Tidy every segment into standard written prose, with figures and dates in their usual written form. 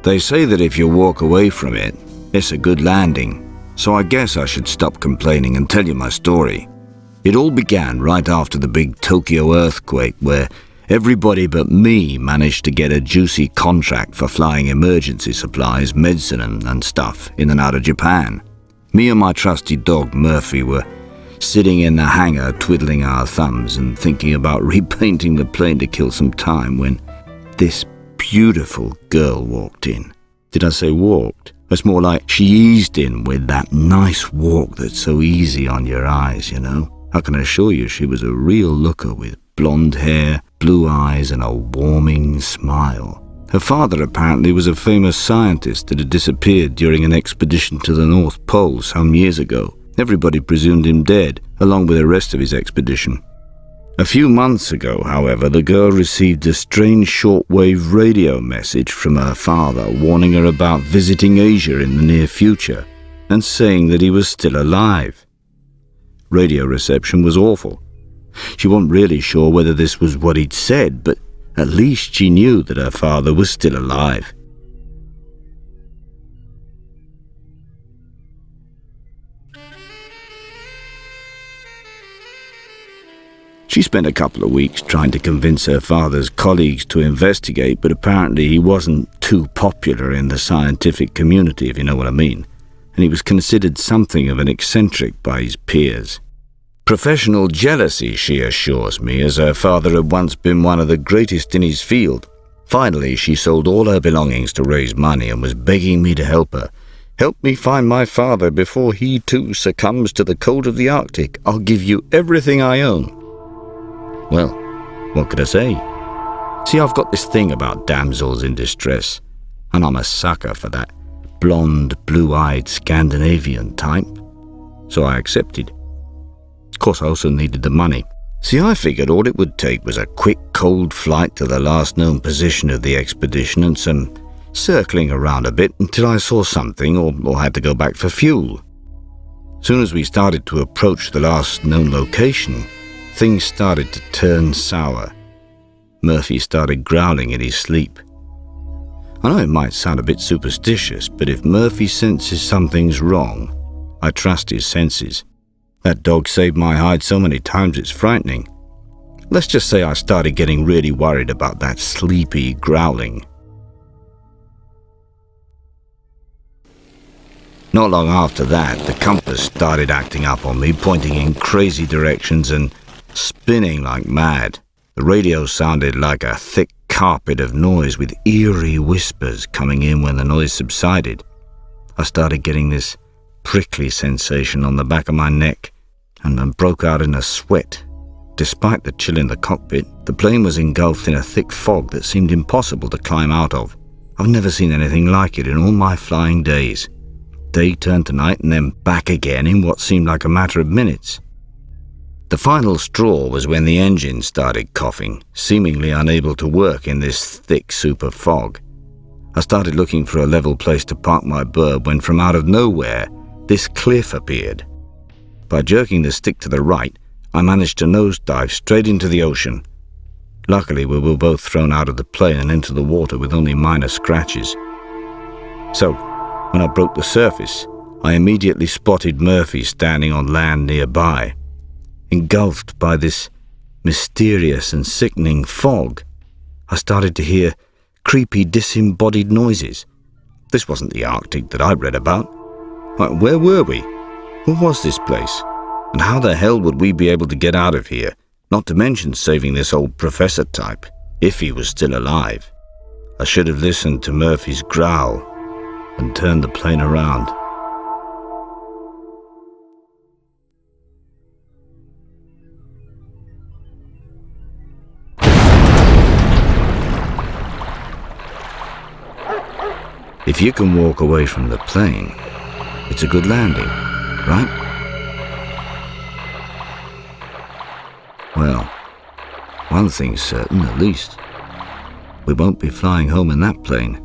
They say that if you walk away from it, it's a good landing. So I guess I should stop complaining and tell you my story. It all began right after the big Tokyo earthquake, where everybody but me managed to get a juicy contract for flying emergency supplies, medicine and stuff in and out of Japan. Me and my trusty dog Murphy were sitting in the hangar twiddling our thumbs and thinking about repainting the plane to kill some time when this beautiful girl walked in. Did I say walked? It's more like she eased in with that nice walk that's so easy on your eyes, you know. I can assure you she was a real looker with blonde hair, blue eyes and a warming smile. Her father apparently was a famous scientist that had disappeared during an expedition to the North Pole some years ago. Everybody presumed him dead, along with the rest of his expedition. A few months ago, however, the girl received a strange shortwave radio message from her father warning her about visiting Asia in the near future and saying that he was still alive. Radio reception was awful. She wasn't really sure whether this was what he'd said, but at least she knew that her father was still alive. She spent a couple of weeks trying to convince her father's colleagues to investigate, but apparently he wasn't too popular in the scientific community, if you know what I mean, and he was considered something of an eccentric by his peers. Professional jealousy, she assures me, as her father had once been one of the greatest in his field. Finally, she sold all her belongings to raise money and was begging me to help her. Help me find my father before he too succumbs to the cold of the Arctic. I'll give you everything I own. Well, what could I say? See, I've got this thing about damsels in distress, and I'm a sucker for that blonde, blue-eyed Scandinavian type. So I accepted. Of course, I also needed the money. See, I figured all it would take was a quick, cold flight to the last known position of the expedition and some circling around a bit until I saw something or had to go back for fuel. Soon as we started to approach the last known location, things started to turn sour. Murphy started growling in his sleep. I know it might sound a bit superstitious, but if Murphy senses something's wrong, I trust his senses. That dog saved my hide so many times it's frightening. Let's just say I started getting really worried about that sleepy growling. Not long after that, the compass started acting up on me, pointing in crazy directions and spinning like mad. The radio sounded like a thick carpet of noise with eerie whispers coming in when the noise subsided. I started getting this prickly sensation on the back of my neck and broke out in a sweat. Despite the chill in the cockpit, the plane was engulfed in a thick fog that seemed impossible to climb out of. I've never seen anything like it in all my flying days. Day turned to night and then back again in what seemed like a matter of minutes. The final straw was when the engine started coughing, seemingly unable to work in this thick soup of fog. I started looking for a level place to park my bird when from out of nowhere, this cliff appeared. By jerking the stick to the right, I managed to nosedive straight into the ocean. Luckily, we were both thrown out of the plane and into the water with only minor scratches. So, when I broke the surface, I immediately spotted Murphy standing on land nearby. Engulfed by this mysterious and sickening fog, I started to hear creepy disembodied noises. This wasn't the Arctic that I'd read about. Where were we? What was this place? And how the hell would we be able to get out of here? Not to mention saving this old professor type, if he was still alive. I should have listened to Murphy's growl and turned the plane around. If you can walk away from the plane, it's a good landing, right? Well, one thing's certain, at least. We won't be flying home in that plane.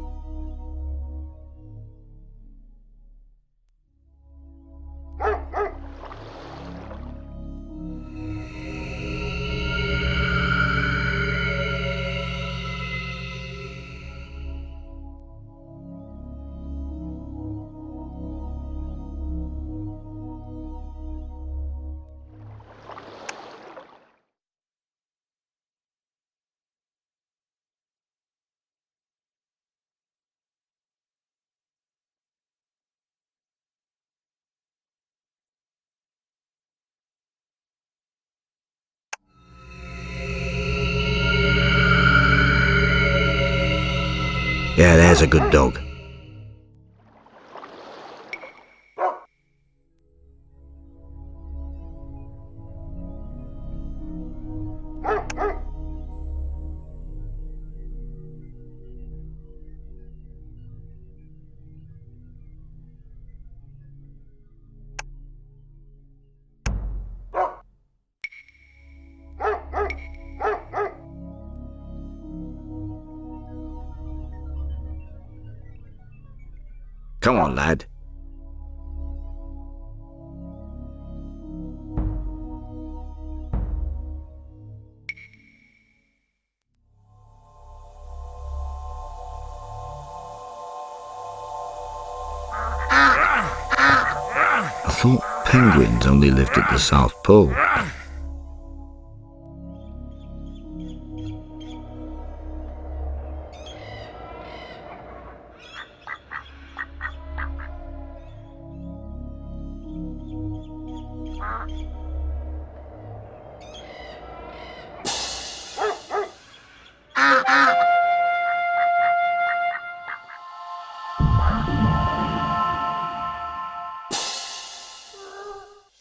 Yeah, there's a good dog. Come on, lad. I thought penguins only lived at the South Pole.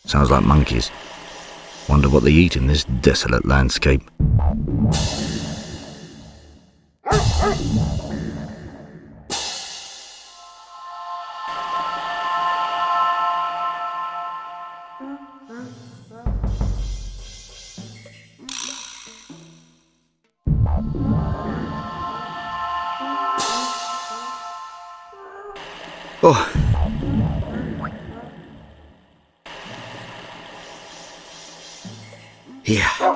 Sounds like monkeys. Wonder what they eat in this desolate landscape. Oh. Yeah.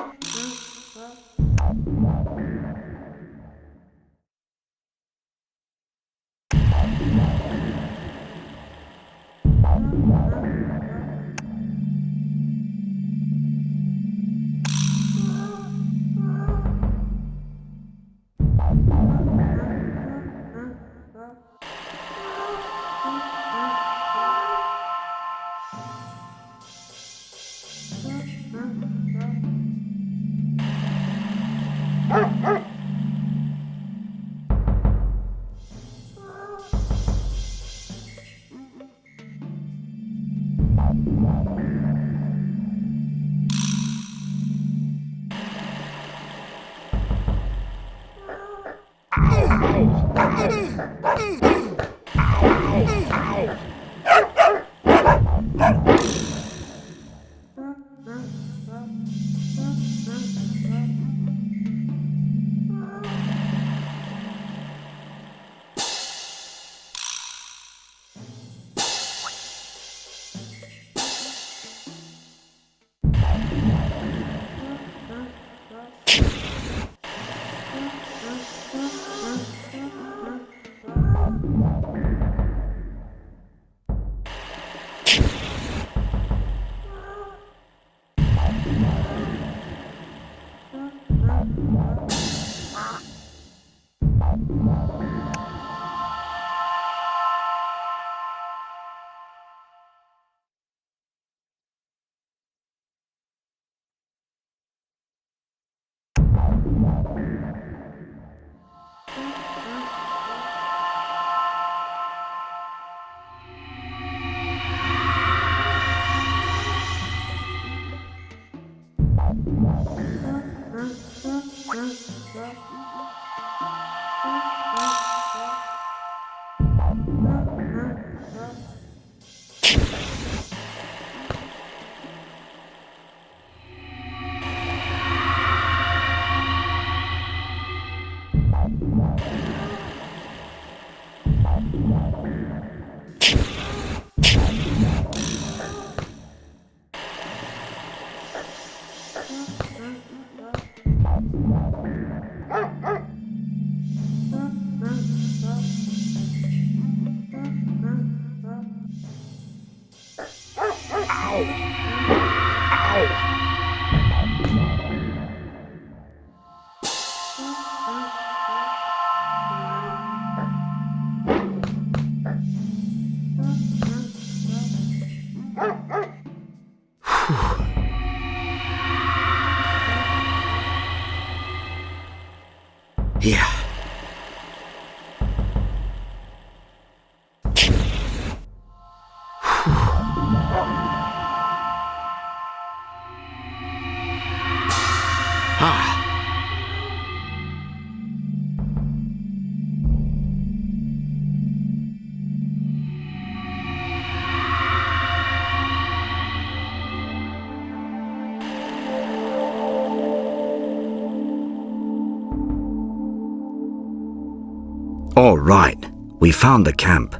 All right, we found the camp.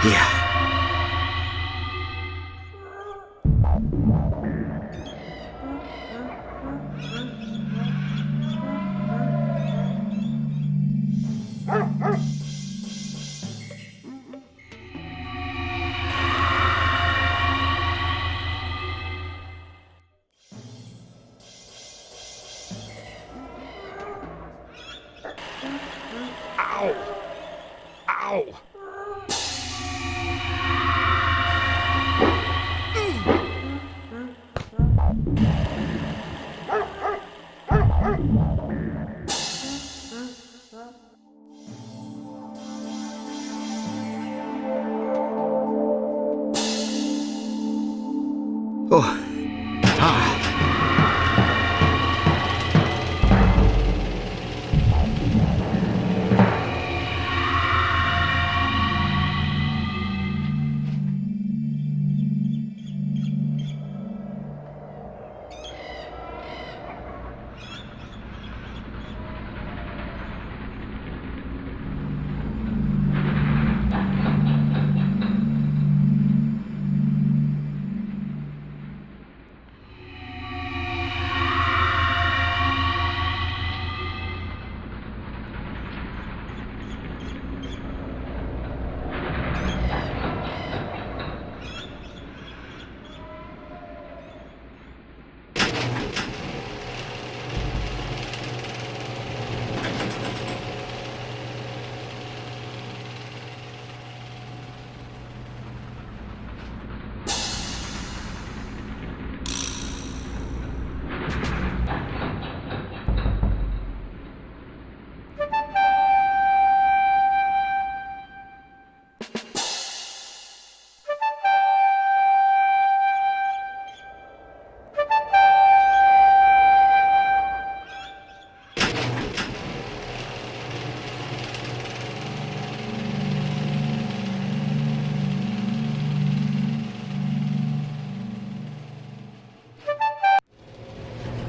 Yeah. Ow! Ow! Oh. Ah.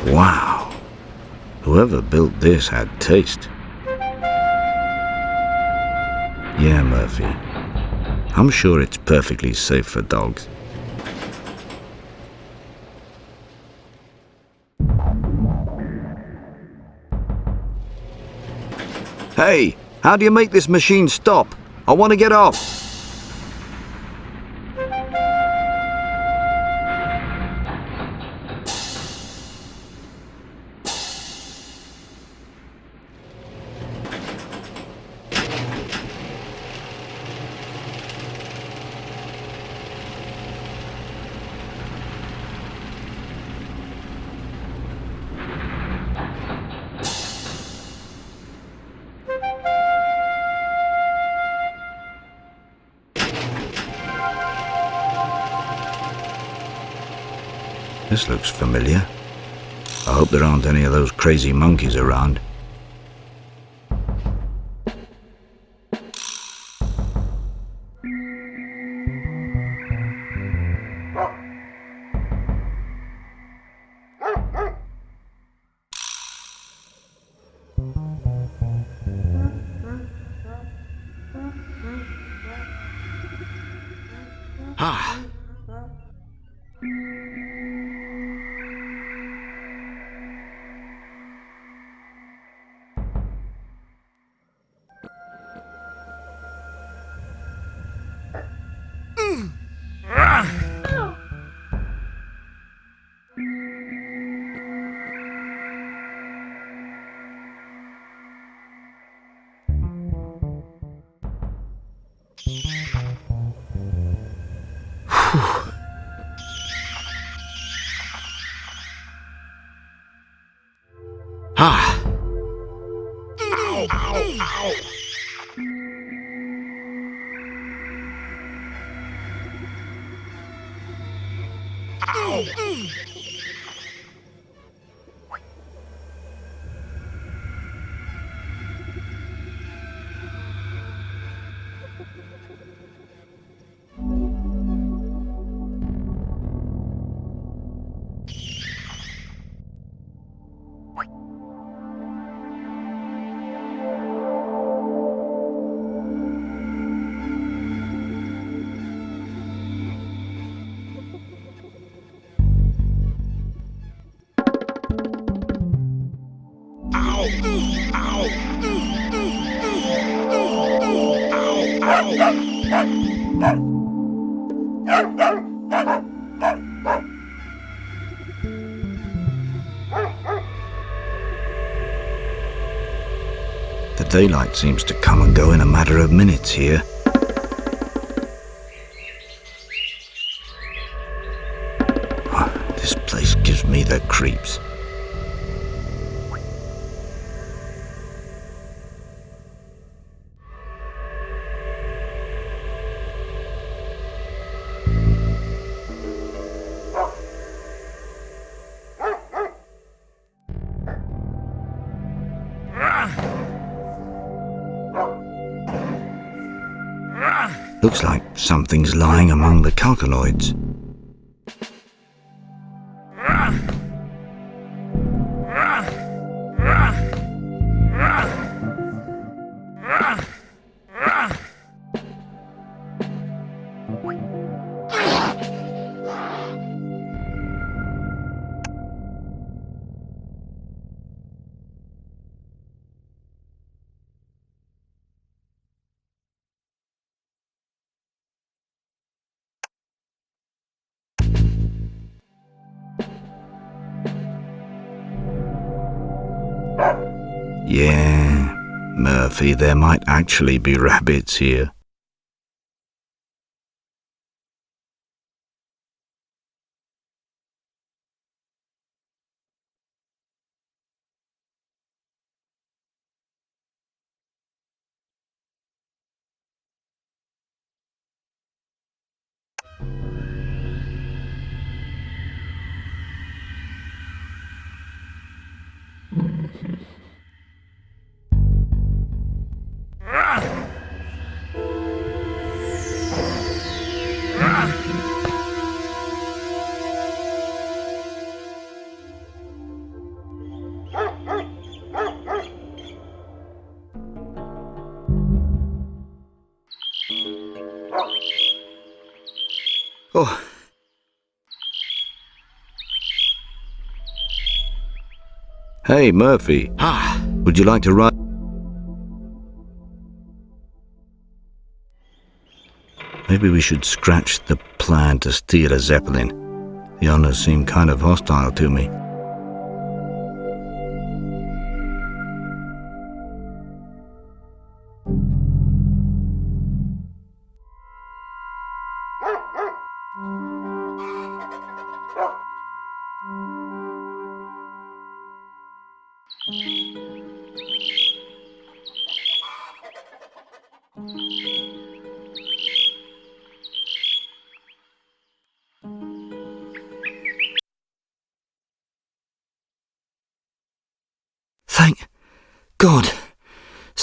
Wow. Whoever built this had taste. Yeah, Murphy. I'm sure it's perfectly safe for dogs. Hey, how do you make this machine stop? I want to get off. This looks familiar. I hope there aren't any of those crazy monkeys around. Ah! Ah! Ow, ow, ow. Ow. The daylight seems to come and go in a matter of minutes here. This place gives me the creeps. Looks like something's lying among the calcaloids. Yeah, Murphy, there might actually be rabbits here. Oh. Hey, Murphy. Ah, would you like to ride? Maybe we should scratch the plan to steal a Zeppelin. The owners seem kind of hostile to me.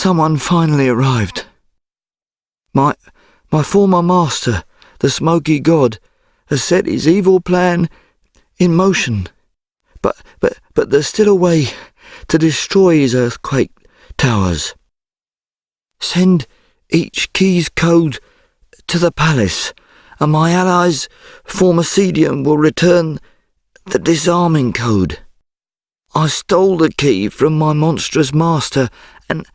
Someone finally arrived. My former master, the Smoky God, has set his evil plan in motion. But there's still a way to destroy his earthquake towers. Send each key's code to the palace, and my allies' Formicidium will return the disarming code. I stole the key from my monstrous master and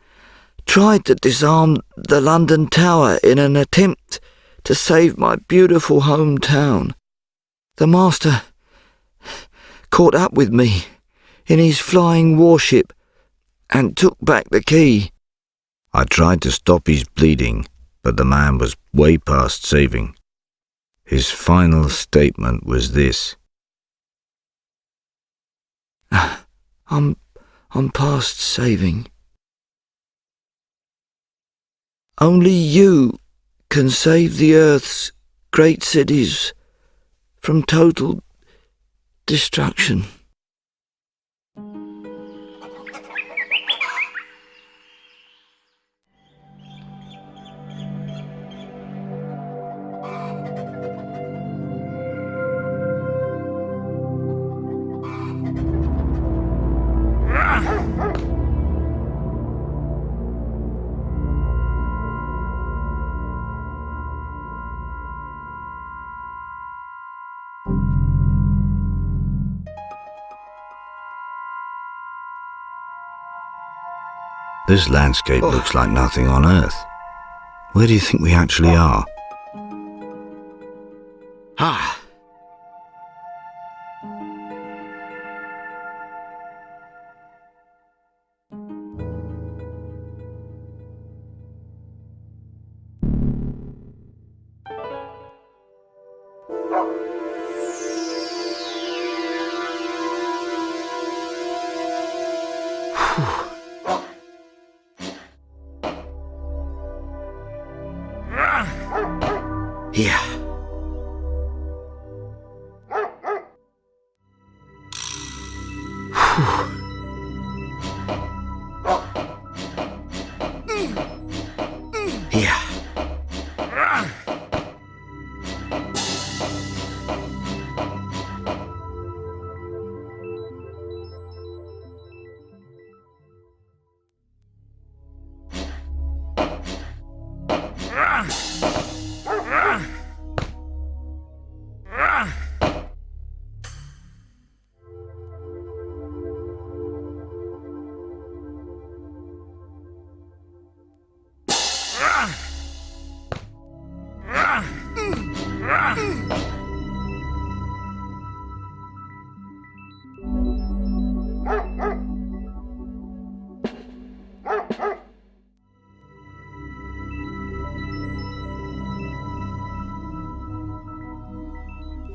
tried to disarm the London Tower in an attempt to save my beautiful hometown. The master caught up with me in his flying warship and took back the key. I tried to stop his bleeding, but the man was way past saving. His final statement was this: I'm past saving. Only you can save the Earth's great cities from total destruction. This landscape looks like nothing on Earth. Where do you think we actually are? Ah! Yeah. Yeah.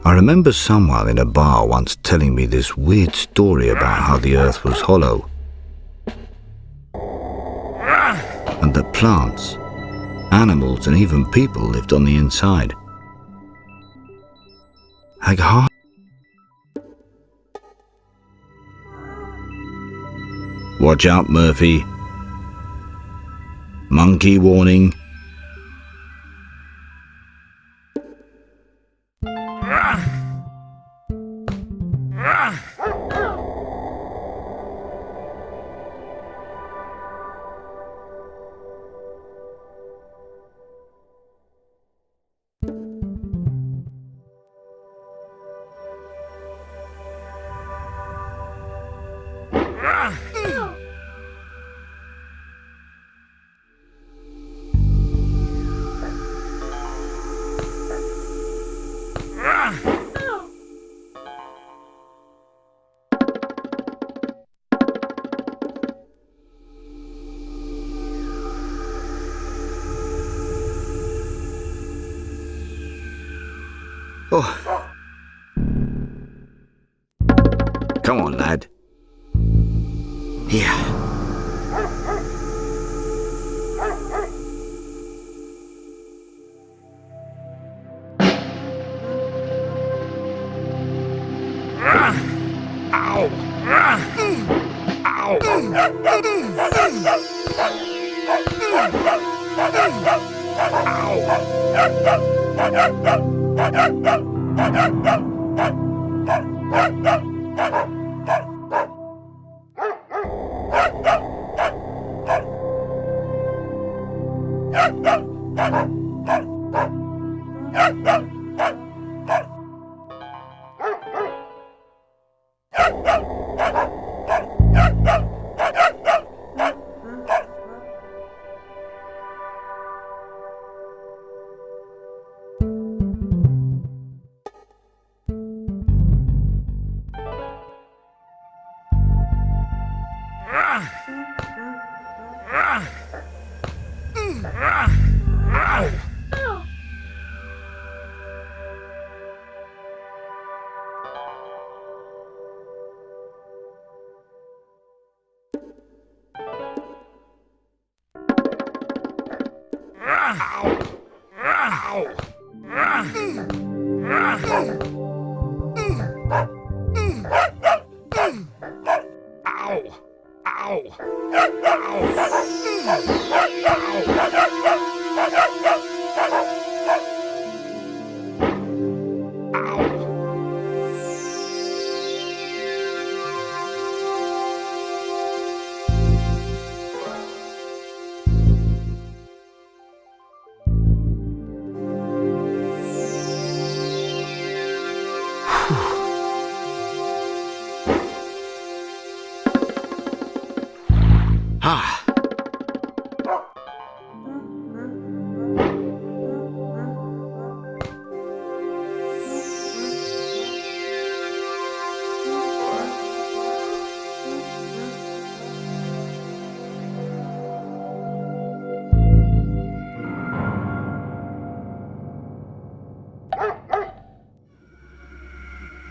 I remember someone in a bar once telling me this weird story about how the Earth was hollow, and that plants, animals, and even people lived on the inside. Agharta. Watch out, Murphy. Monkey warning. Oh. Come on, lad. Yeah. Ow! Ow! Ah!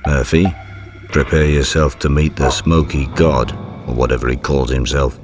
Murphy, prepare yourself to meet the Smoky God, or whatever he calls himself.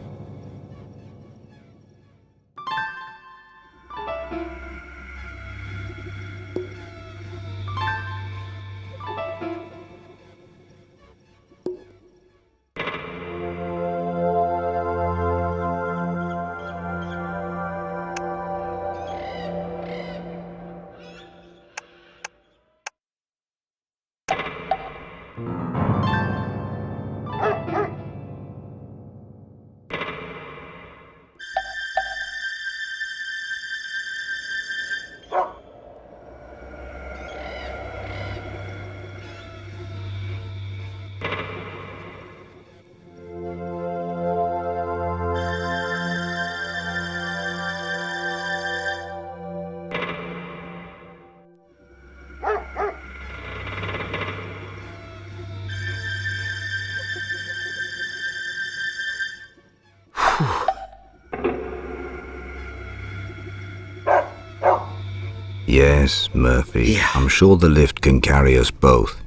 Yes, Murphy. Yeah. I'm sure the lift can carry us both.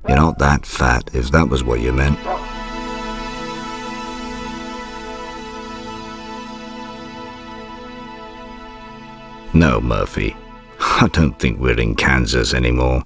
You're not that fat, if that was what you meant. No, Murphy. I don't think we're in Kansas anymore.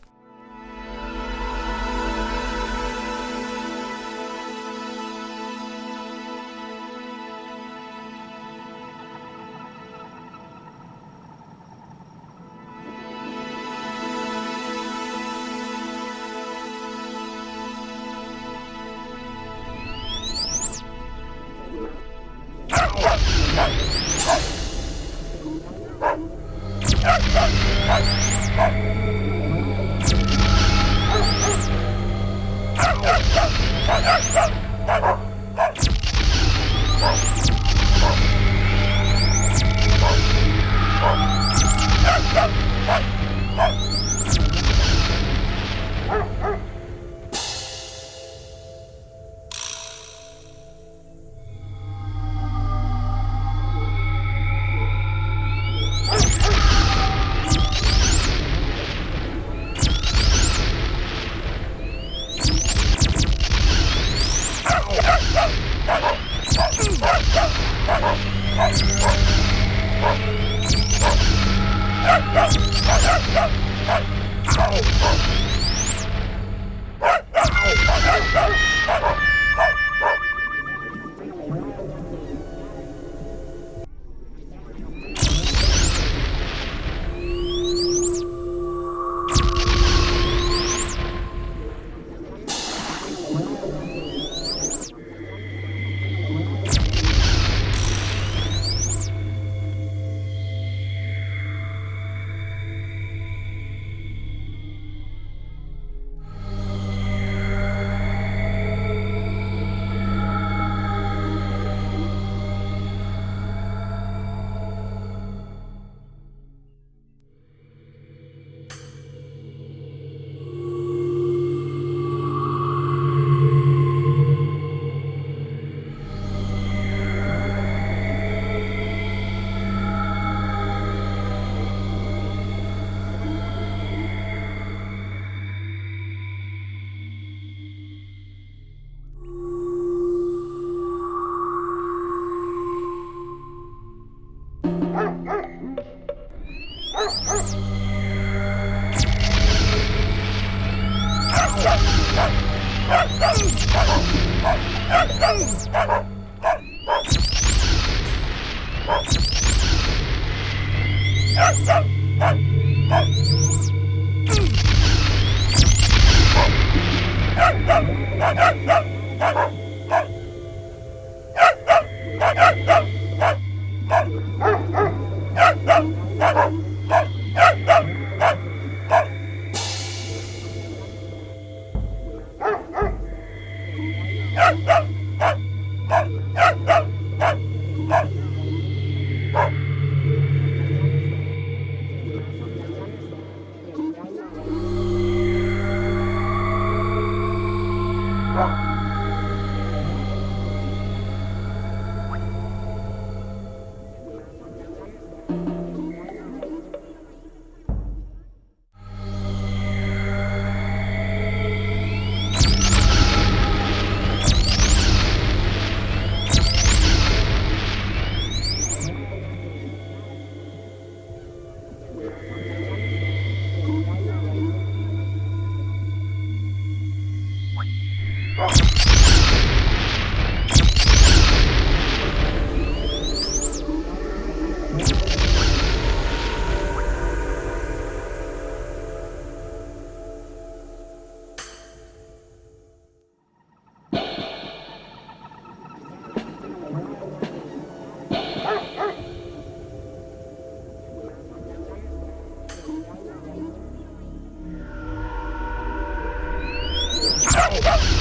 Ow!